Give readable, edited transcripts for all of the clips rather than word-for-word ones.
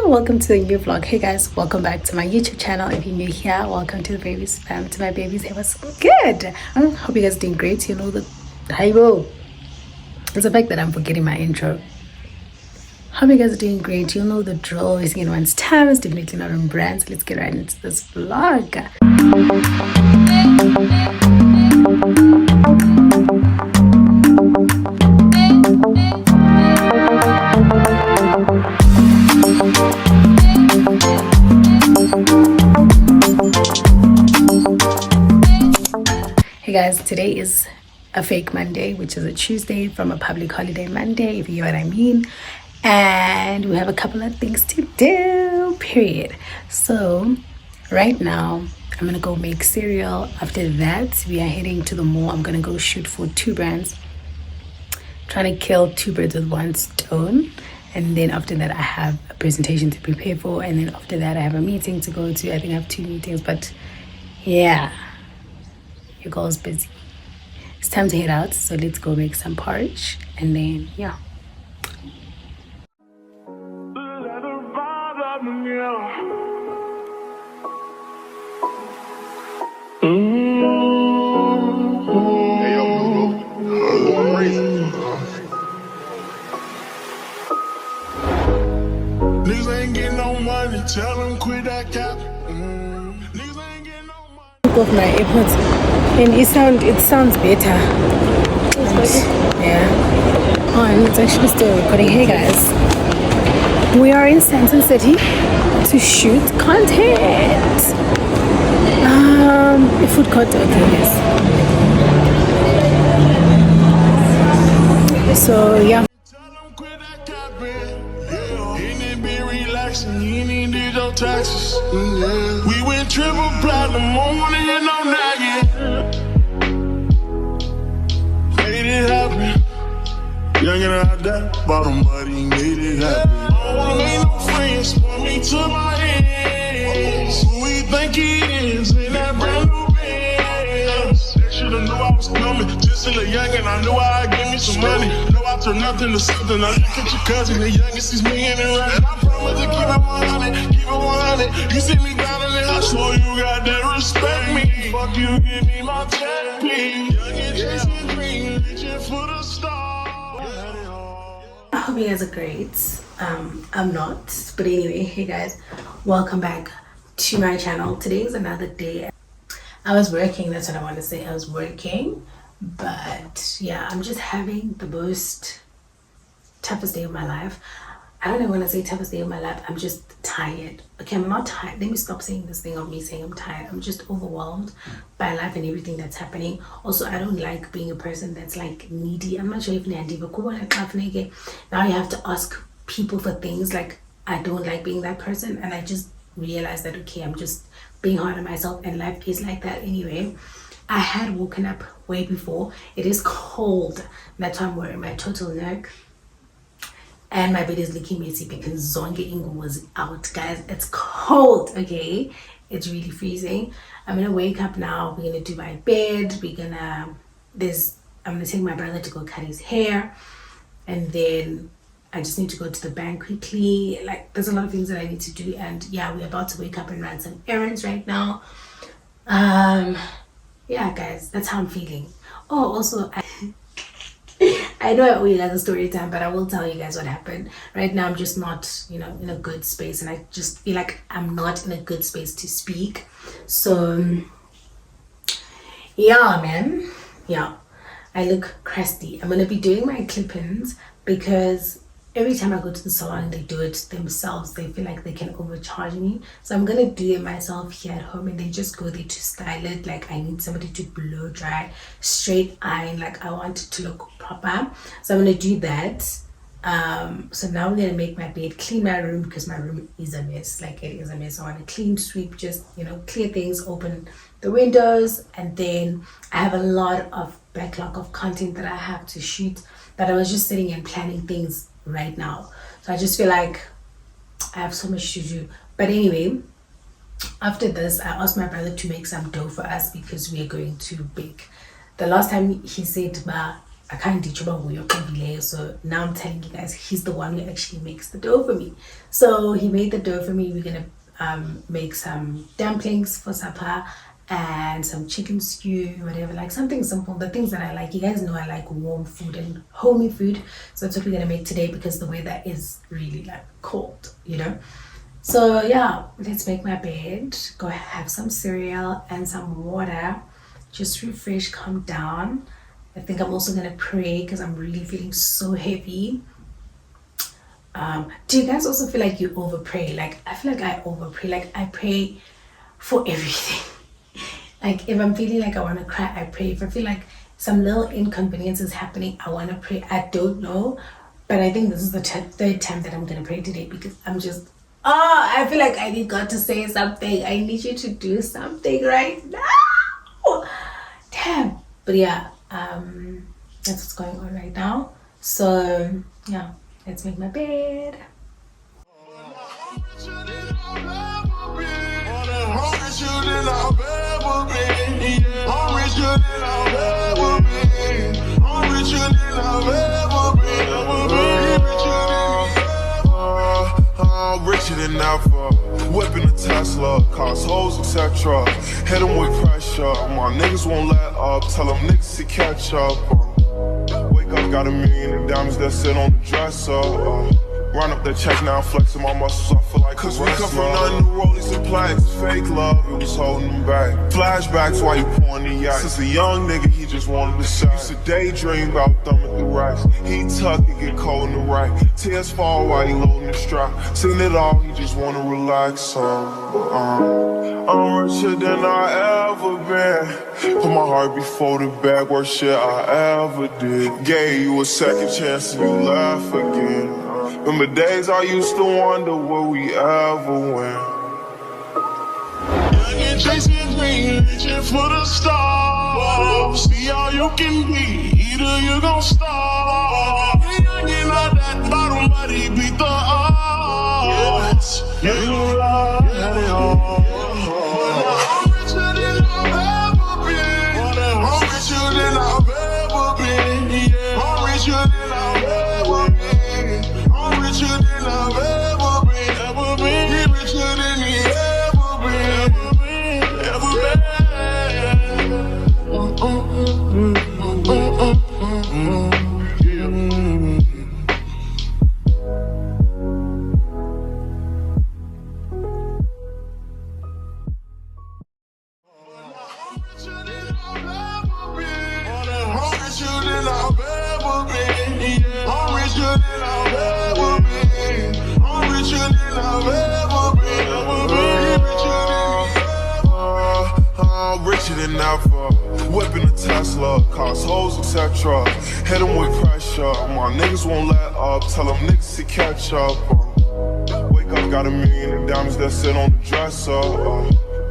welcome to the new vlog. Hey guys, welcome back to my YouTube channel. If you're new here, welcome to the babies fam, to my babies. Hey, what's good? Hope you guys are doing great. You know the it's the fact that I'm forgetting my intro. Hope you guys are doing great. You know the drill. Wasting anyone's time is definitely not on brand. So let's get right into this vlog. Hey guys, today is a fake Monday, which is a Tuesday from a public holiday Monday, if you know what I mean. And we have a couple of things to do, period. So right now, I'm gonna go make cereal. After that, we are heading to the mall. I'm gonna go shoot for 2 brands. Trying to kill 2 birds with 1 stone. And then after that, I have a presentation to prepare for. And then after that, I have a meeting to go to. I think I have 2 meetings, but yeah. Your girl's busy. It's time to head out, so let's go make some porridge and then yeah. Niggas ain't getting no money, tell them quit that cap. Niggas ain't getting no money. Off my AirPods and it sounds better. Yeah. Oh, and it's actually still recording. Hey guys, we are in Santa City to shoot content. A food court. Okay, yes. So yeah. Tell them quit that cap, man. Yeah. You need to be relaxing, you need to do your taxes. Yeah. We went triple platinum, on wanna get no nagging. Made it happen. Young and out that bottom buddy made it happen. I don't wanna make no friends, point me to my hands. Who we think he is in that brand new Benz? They should've knew I was coming, just still a young and I knew I'd give me some money. Know I turn nothing to something, I look at your cousin, the youngest is me and it right. And I promise to keep it 100, keep it 100. You see me down in the house, so you got that respect me. Fuck you, give me my tech piece. Young and chasing dreams, reaching for the stars. I hope you guys are great. I'm not, but anyway, hey guys, welcome back to my channel. Today is another day. I was working, that's what I want to say. I was working, but yeah, I'm just having the most toughest day of my life. I don't even want to say toughest day of my life. I'm just tired. Okay, I'm not tired. Let me stop saying this thing of me saying I'm tired. I'm just overwhelmed by life and everything that's happening. Also, I don't like being a person that's like needy. I'm not sure if now you have to ask people for things. Like, I don't like being that person, and I just realized that okay, I'm just being hard on myself, and life is like that anyway. I had woken up way before. It is cold. That's why I'm wearing my turtleneck. And my bed is looking messy because Zonge Ingo was out, guys. It's cold, okay? It's really freezing. I'm gonna wake up now. We're gonna do my bed. I'm gonna take my brother to go cut his hair, and then I just need to go to the bank quickly. Like, there's a lot of things that I need to do, and yeah, we're about to wake up and run some errands right now. Yeah, guys, that's how I'm feeling. Oh, also, I know I owe you guys a story time, but I will tell you guys what happened. Right now, I'm just not, in a good space, and I just feel like I'm not in a good space to speak. So, yeah, man. Yeah, I look crusty. I'm going to be doing my clip-ins because every time I go to the salon and they do it themselves, they feel like they can overcharge me. So I'm gonna do it myself here at home, and then just go there to style it. Like, I need somebody to blow dry, straight iron. Like, I want it to look proper. So I'm gonna do that. So now I'm gonna make my bed, clean my room, because my room is a mess. Like, it is a mess. I want to clean, sweep, just clear things, open the windows, and then I have a lot of backlog of content that I have to shoot, that I was just sitting and planning things right now. So I just feel like I have so much to do. But anyway, after this, I asked my brother to make some dough for us because we are going to bake. The last time he said, I can't teach you. So now I'm telling you guys, he's the one who actually makes the dough for me. So he made the dough for me. We're gonna make some dumplings for supper and some chicken stew, whatever, like something simple, the things that I like. You guys know I like warm food and homey food, so that's what we're gonna make today because the weather is really like cold, you know. So yeah, let's make my bed, go have some cereal and some water, just refresh, calm down. I think I'm also gonna pray because I'm really feeling so heavy. Do you guys also feel like you over pray? Like I feel like I over pray. Like I pray for everything. Like if I'm feeling like I want to cry, I pray. If I feel like some little inconvenience is happening, I want to pray. I don't know, but I think this is the third time that I'm gonna pray today because I'm just I feel like I need God to say something. I need you to do something right now. Damn. But yeah, that's what's going on right now. So yeah, let's make my bed. I'm richer than ever. Whipping a Tesla, cars, hoes, etc. Hit them with pressure. My niggas won't let up. Tell them niggas to catch up. Wake up, got $1 million in diamonds that sit on the dresser. Run up that check now, flexing my muscles. I feel like cause we come from nothing to rollies and plaques. Fake love, it was holding them back. Flashbacks while you pouring the yacht. Since a young nigga, he just wanted to shine. Used to daydream about thumbing through racks. He tuck, it get cold in the right. Tears fall while he loading the strap. Seen it all, he just wanna relax. I'm richer than I ever been. Put my heart before the bag, worst shit I ever did. Gave you a second chance and you laugh again. Remember days I used to wonder will we ever win. Young chasing dreams, reaching for the stars. See all you can be, either you gon' starve. Young out that bottom, but he beat the odds. Yeah, you love it all. I'm richer than I've ever been. I'm richer than I've ever been. Yeah, I'm richer than I've ever been. I'm richer than I've ever been. He richer than he ever been. Ever richer than ever. Whipping a Tesla, cars, hoes, etc. Hit them with pressure. My niggas won't let up. Tell them niggas to catch up. Wake up, got $1 million in diamonds that sit on the dresser.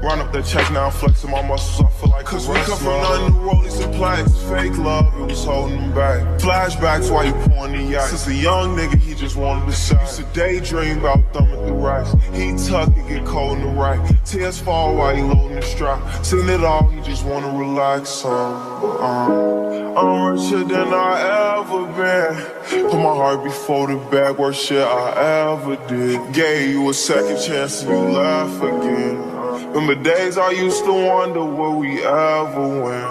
Run up that check now, flexing my muscles. I feel like cause we come from nothing to rollies and plaques. Fake love, it was holding them back. Flashbacks while you pouring the yacht. Since a young nigga, he just wanted to shine. Used to daydream about thumbing through racks. He tuck, it get cold in the right. Tears fall while he loading the strap. Seen it all, he just wanna relax. I'm richer than I ever been. Put my heart before the bag, worst shit I ever did. Gave you a second chance and you laugh again. Remember days I used to wonder will we ever win.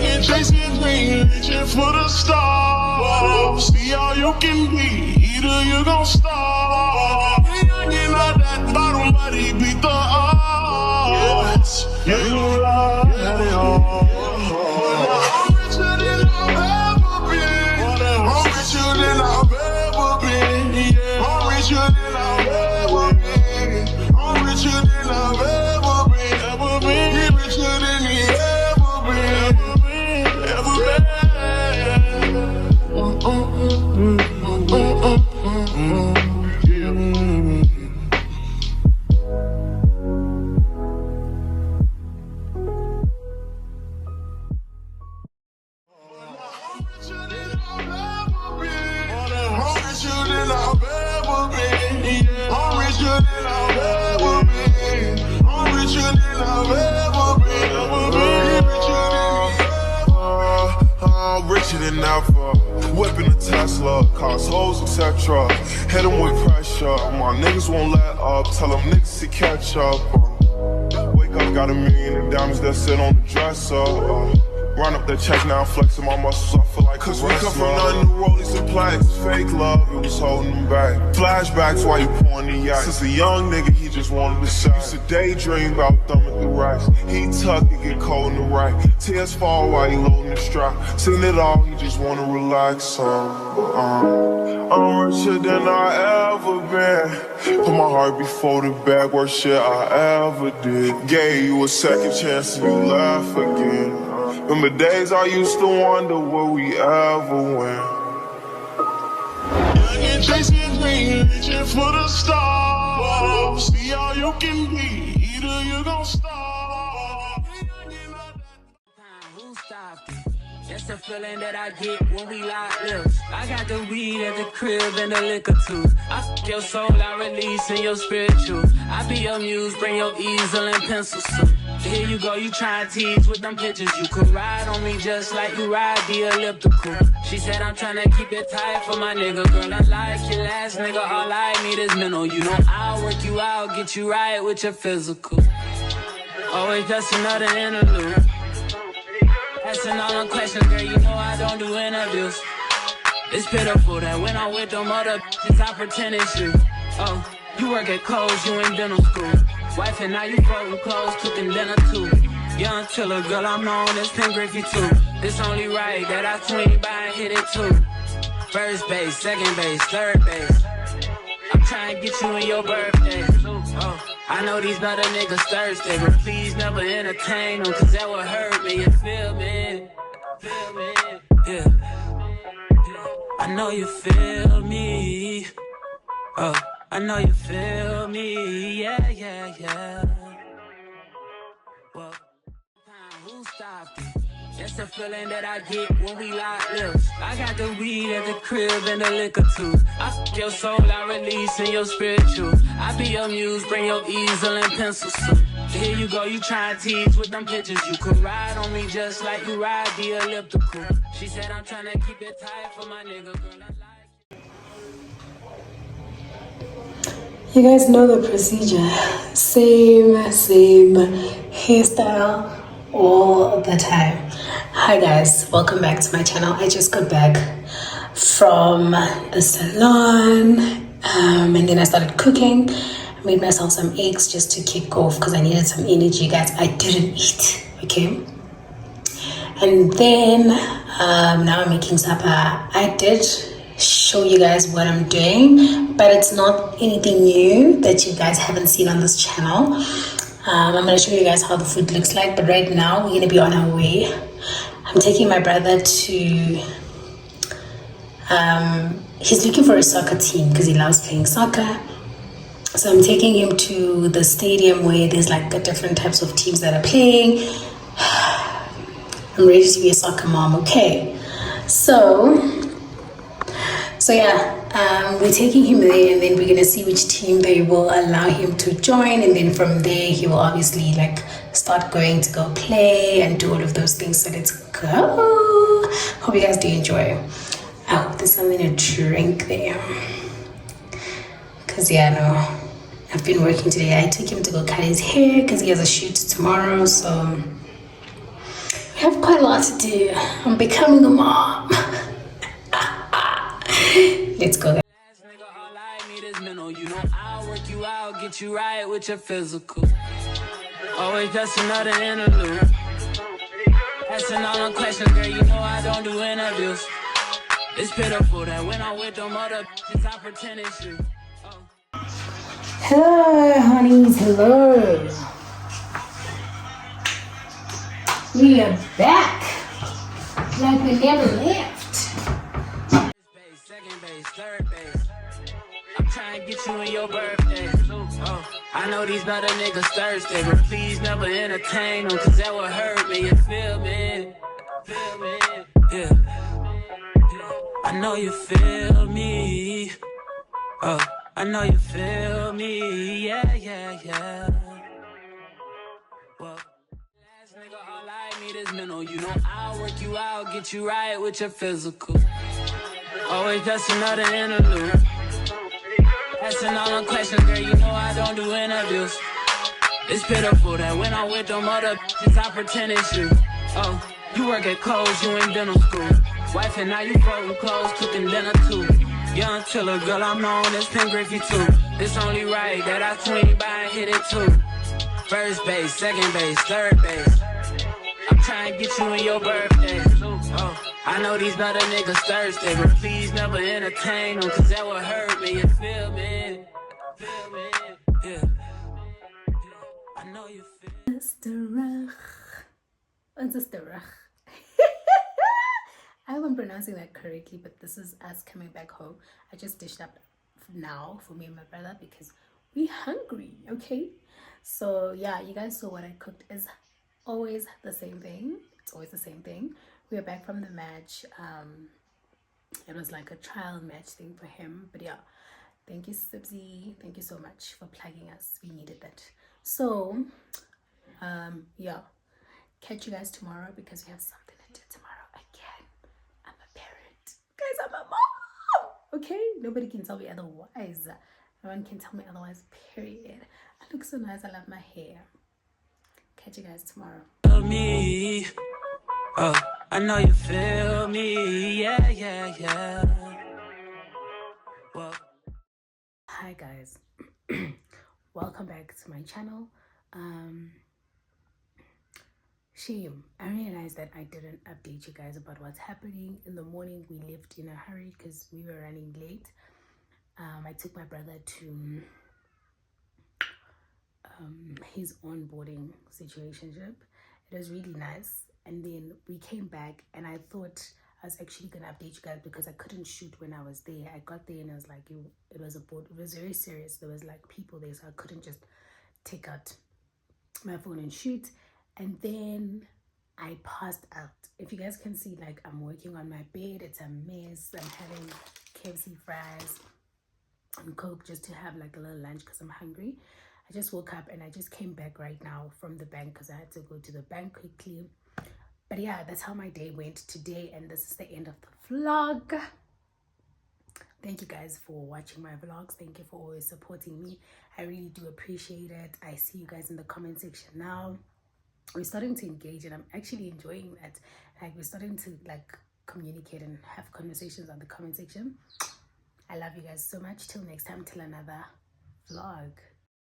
Young chasing dreams, reaching for the stars. See all you can be, either you gon' starve. Young out that bottom, but he beat the odds. Yeah, you love it all. I'm richer than I've ever been. I'm richer than I've ever been. Yeah, I'm richer than I've ever been. I'm richer than I've ever been. He richer than he ever been. Ever I'm richer than I've ever been. Yeah, richer than ever. Whipping a Tesla, cars, hoes, etc. Hit them with pressure. My niggas won't let up. Tell them niggas to catch up. Wake up, got $1 million in diamonds that sit on the dresser. Run up that check now, flexing my muscles, I feel like cause we come from nothing to rollies and plaques. Fake love, it was holding them back. Flashbacks while you pouring the yak. Since a young nigga, he just wanted to shine. Used to daydream about thumbing through racks. He tuck, it get cold in the rack. Tears fall while he loading the strap. Seen it all, he just wanna relax. I'm richer than I ever been. Put my heart before the bag, worst shit I ever did. Gave you a second chance and you laugh again. Remember days I used to wonder will we ever win. Young and chasing dreams, reaching for the stars. See all you can be, either you gon' stop. Who stopped it? That's the feeling that I get when we lock lips. I got the weed at the crib and the liquor too. I fuck your soul, I release in your spiritual. I be your muse, bring your easel and pencils too. Here you go, you try and tease with them pictures. You could ride on me just like you ride the elliptical. She said I'm trying to keep it tight for my nigga. Girl, I like your last nigga, all I need is mental. You know I'll work you out, get you right with your physical. Always just another interlude. Asking all them questions, girl, you know I don't do interviews. It's pitiful that when I'm with them other bitches, I pretend it's you. Oh, you work at Kohl's, you in dental school. Wife and now you folding clothes, cooking dinner too. Young Tiller, girl, I'm known as Pink Griffey too. It's only right that I swing by and hit it too. First base, second base, third base. I'm trying to get you in your birthday. Oh, I know these other niggas thirsty, but please never entertain them, cause that would hurt me, you feel me? Feel me? Yeah. I know you feel me. Oh, I know you feel me. Yeah, yeah, yeah. Well, who stopped it? That's the feeling that I get when we lock lips. I got the weed at the crib and the liquor too. I fuck your soul, I release in your spiritual. I be your muse, bring your easel and pencils too. Here you go, you try and tease with them pictures. You could ride on me just like you ride the elliptical. She said I'm trying to keep it tight for my nigga. Girl, I like it. You guys know the procedure. Same hairstyle all the time. Hi guys, welcome back to my channel. I just got back from the salon and then I started cooking. I made myself some eggs just to kick off because I needed some energy, guys. I didn't eat, okay? And then now I'm making supper. I did show you guys what I'm doing, but it's not anything new that you guys haven't seen on this channel. I'm going to show you guys how the food looks like, but right now we're going to be on our way. I'm taking my brother to he's looking for a soccer team because he loves playing soccer. So I'm taking him to the stadium where there's like different types of teams that are playing. I'm ready to be a soccer mom, okay? So yeah, we're taking him there and then we're gonna see which team they will allow him to join, and then from there he will obviously like start going to go play and do all of those things. So let's go. Hope you guys do enjoy. I hope there's something to drink there. Cause yeah, no, I've been working today. I took him to go cut his hair because he has a shoot tomorrow, so we have quite a lot to do. I'm becoming a mom. Let's go. All I need is mental. You know I'll work you out, get you right with your physical. Always just another interlude. Asking all them questions, girl, you know I don't do interviews. It's pitiful that when I'm with them other bitches, I pretend it's you. Hello, honeys. Hello. We are back. Like we never left. Second base, third base. I'm trying to get you in your birthday. Oh, I know these other niggas thirsty, but please never entertain them, cause that would hurt me, you feel me? Feel me? Yeah. I know you feel me. Oh, I know you feel me. Yeah, yeah, yeah. Well, last nigga, all I need need is mental. You know I'll work you out, get you right with your physical. Always just another interlude. Asking all the questions, girl, you know I don't do interviews. It's pitiful that when I'm with them other bitches, I pretend it's you. Oh, you work at Kohl's, you in dental school. Wife and now you folding clothes, cooking dinner too. Young Tiller, girl, I'm known as Pen Griffey too. It's only right that I swing by and hit it too. First base, second base, third base. I'm trying to get you in your birthday. Oh, I know these better niggas thirsty, but please never entertain them, cause that would hurt me, you feel me? Feel me? Yeah. I know you feel Sister and Sister I hope I'm pronouncing that correctly, but this is us coming back home. I just dished up now for me and my brother because we hungry, okay? So yeah, you guys saw what I cooked. Is always the same thing. It's always the same thing. We are back from the match. It was like a trial match thing for him, but yeah, thank you, Sibsy. Thank you so much for plugging us. We needed that. So yeah, catch you guys tomorrow because we have something to do tomorrow again. I'm a parent, guys. I'm a mom, okay? Nobody can tell me otherwise. No one can tell me otherwise, period. I look so nice. I love my hair. Catch you guys tomorrow. me. Oh, I know you feel me. Yeah, yeah, yeah. Well. Hi guys. Welcome back to my channel. Shame. I realized that I didn't update you guys about what's happening. In the morning we left in a hurry because we were running late. I took my brother to his onboarding situationship. It was really nice, and then we came back and I thought I was actually gonna update you guys because I couldn't shoot when I was there. I got there and I was like, it was a board. It was very serious. There was like people there, so I couldn't just take out my phone and shoot. And then I passed out. If you guys can see, like, I'm working on my bed. It's a mess. I'm having KFC fries and Coke just to have like a little lunch because I'm hungry. I just woke up and I just came back right now from the bank because I had to go to the bank quickly. But yeah, that's how my day went today, and this is the end of the vlog. Thank you guys for watching my vlogs. Thank you for always supporting me. I really do appreciate it. I see you guys in the comment section now. We're starting to engage and I'm actually enjoying that. Like, we're starting to like communicate and have conversations on the comment section. I love you guys so much. Till next time, till another vlog.